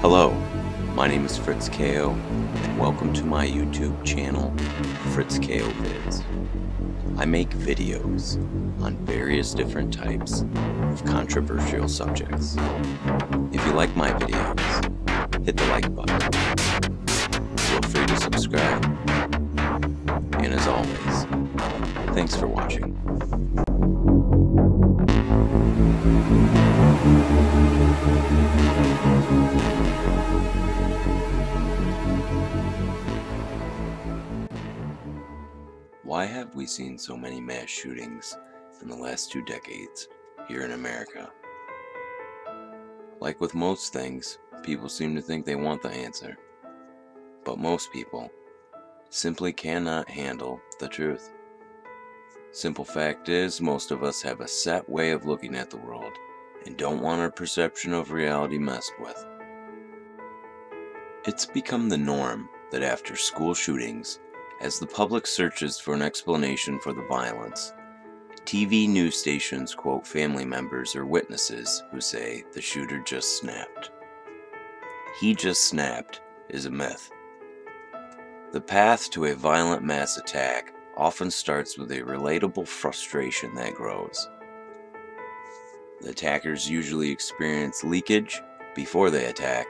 Hello, my name is Fritz KO, and welcome to my YouTube channel, Fritz KO Vids. I make videos on various different types of controversial subjects. If you like my videos, hit the like button. Feel free to subscribe. And as always, thanks for watching. Why have we seen so many mass shootings in the last 2 decades here in America? Like with most things, people seem to think they want the answer. But most people simply cannot handle the truth. Simple fact is, most of us have a set way of looking at the world and don't want our perception of reality messed with. It's become the norm that after school shootings, as the public searches for an explanation for the violence, TV news stations quote family members or witnesses who say the shooter just snapped. He just snapped is a myth. The path to a violent mass attack often starts with a relatable frustration that grows. The attackers usually experience leakage before they attack,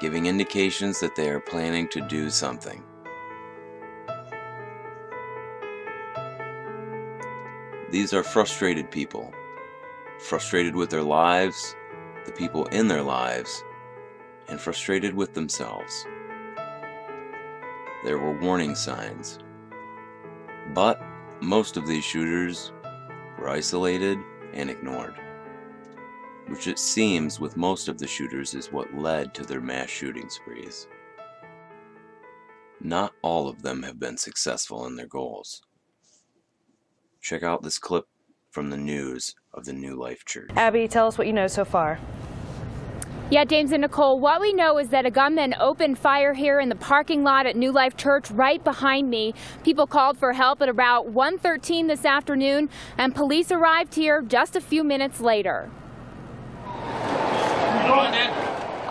giving indications that they are planning to do something. These are frustrated people, frustrated with their lives, the people in their lives, and frustrated with themselves. There were warning signs, but most of these shooters were isolated and ignored, which it seems with most of the shooters is what led to their mass shooting sprees. Not all of them have been successful in their goals. Check out this clip from the news of the New Life Church. Abby, tell us what you know so far. Yeah, James and Nicole, what we know is that a gunman opened fire here in the parking lot at New Life Church right behind me. People called for help at about 1:13 this afternoon, and police arrived here just a few minutes later.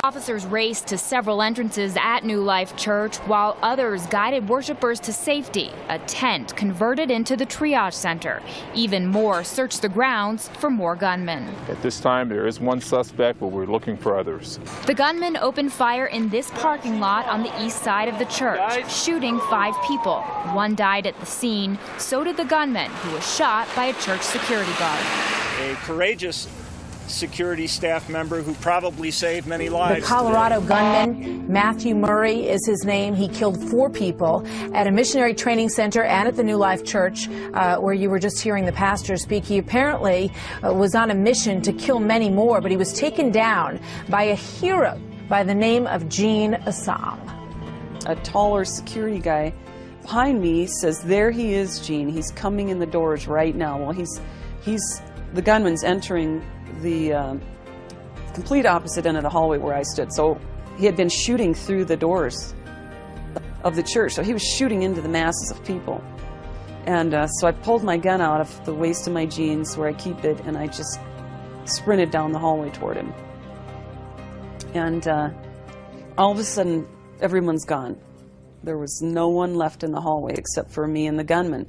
Officers raced to several entrances at New Life Church, while others guided worshipers to safety. A tent converted into the triage center. Even more searched the grounds for more gunmen. At this time, there is one suspect, but we're looking for others. The gunman opened fire in this parking lot on the east side of the church, shooting 5 people. 1 died at the scene. So did the gunman, who was shot by a church security guard. A courageous security staff member who probably saved many lives. The Colorado gunman, Matthew Murray is his name. He killed 4 people at a missionary training center and at the New Life Church, where you were just hearing the pastor speak. He apparently was on a mission to kill many more, but he was taken down by a hero by the name of Gene Assam. A taller security guy behind me says, "There he is, Gene. He's coming in the doors right now." Well, the gunman's entering the complete opposite end of the hallway where I stood. So he had been shooting through the doors of the church. So he was shooting into the masses of people. And so I pulled my gun out of the waist of my jeans where I keep it, and I just sprinted down the hallway toward him. And all of a sudden, everyone's gone. There was no one left in the hallway except for me and the gunman.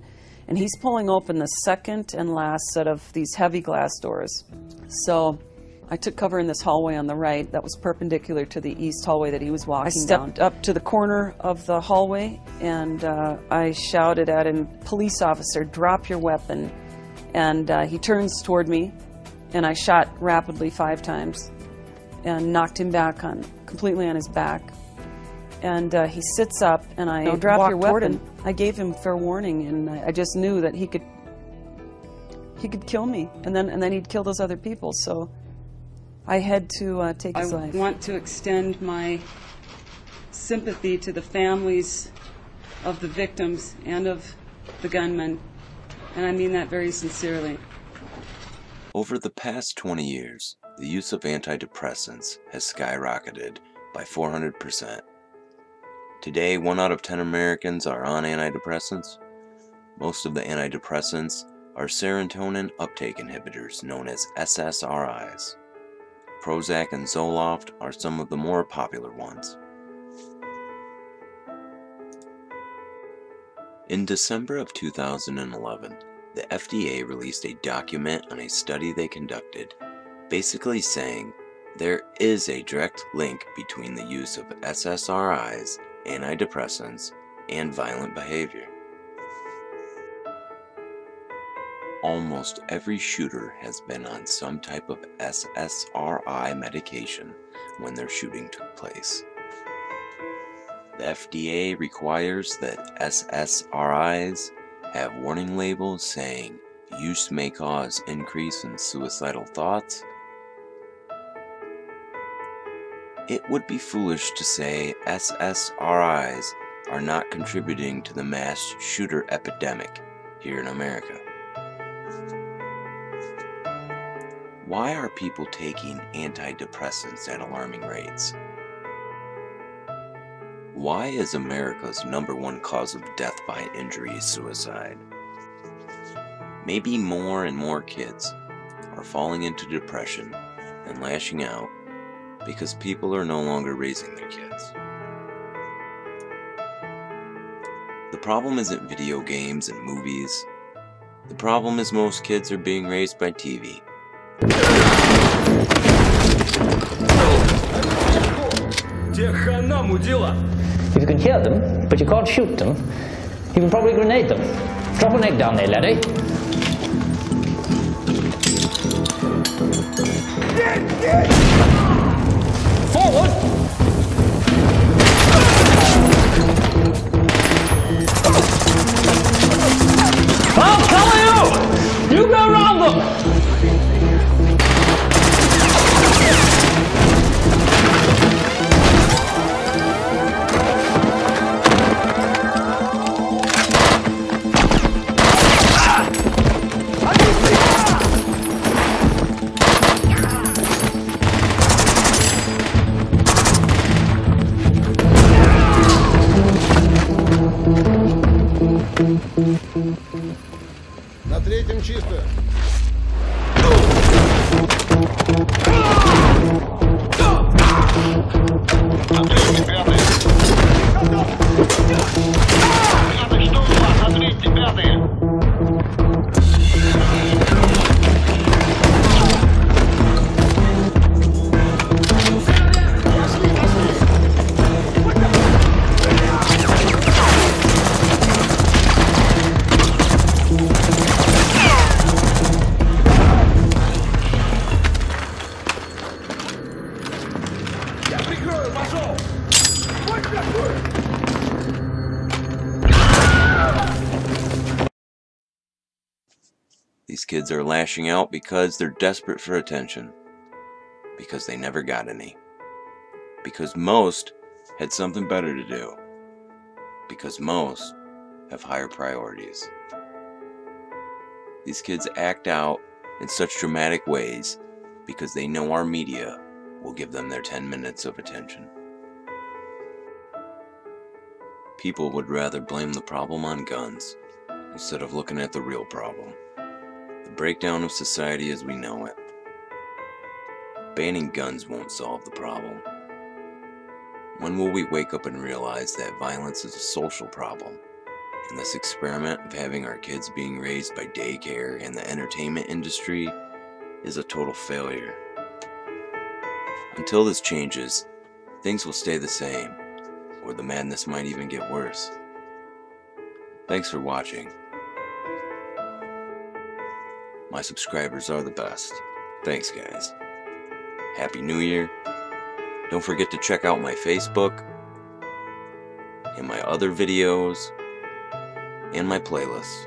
And he's pulling open the second and last set of these heavy glass doors. So I took cover in this hallway on the right that was perpendicular to the east hallway that he was walking down. I stepped up to the corner of the hallway, and I shouted at him, "Police officer, drop your weapon." And he turns toward me, and I shot rapidly 5 times and knocked him back completely on his back. And he sits up, and I drop your weapon. I gave him fair warning, and I just knew that he could kill me, and then he'd kill those other people. So I had to take his life. I want to extend my sympathy to the families of the victims and of the gunman, and I mean that very sincerely. Over the past 20 years, the use of antidepressants has skyrocketed by 400%. Today, 1 out of 10 Americans are on antidepressants. Most of the antidepressants are serotonin uptake inhibitors known as SSRIs. Prozac and Zoloft are some of the more popular ones. In December of 2011, the FDA released a document on a study they conducted, basically saying there is a direct link between the use of SSRIs, antidepressants, and violent behavior. Almost every shooter has been on some type of SSRI medication when their shooting took place. The FDA requires that SSRIs have warning labels saying use may cause increase in suicidal thoughts. It would be foolish to say SSRIs are not contributing to the mass shooter epidemic here in America. Why are people taking antidepressants at alarming rates? Why is America's #1 cause of death by injury suicide? Maybe more and more kids are falling into depression and lashing out because people are no longer raising their kids. The problem isn't video games and movies. The problem is most kids are being raised by TV. If you can hear them, but you can't shoot them, you can probably grenade them. Drop an egg down there, laddie. Forward! I'll cover you! You go around them! На третьем чисто. На третьем пятый. Пятый, что у вас? На третьем пятый. These kids are lashing out because they're desperate for attention, because they never got any, because most had something better to do, because most have higher priorities. These kids act out in such dramatic ways because they know our media will give them their 10 minutes of attention. People would rather blame the problem on guns instead of looking at the real problem, the breakdown of society as we know it. Banning guns won't solve the problem. When will we wake up and realize that violence is a social problem, and this experiment of having our kids being raised by daycare and the entertainment industry is a total failure? Until this changes, things will stay the same, or the madness might even get worse. Thanks for watching. My subscribers are the best. Thanks, guys. Happy New Year. Don't forget to check out my Facebook and my other videos and my playlists.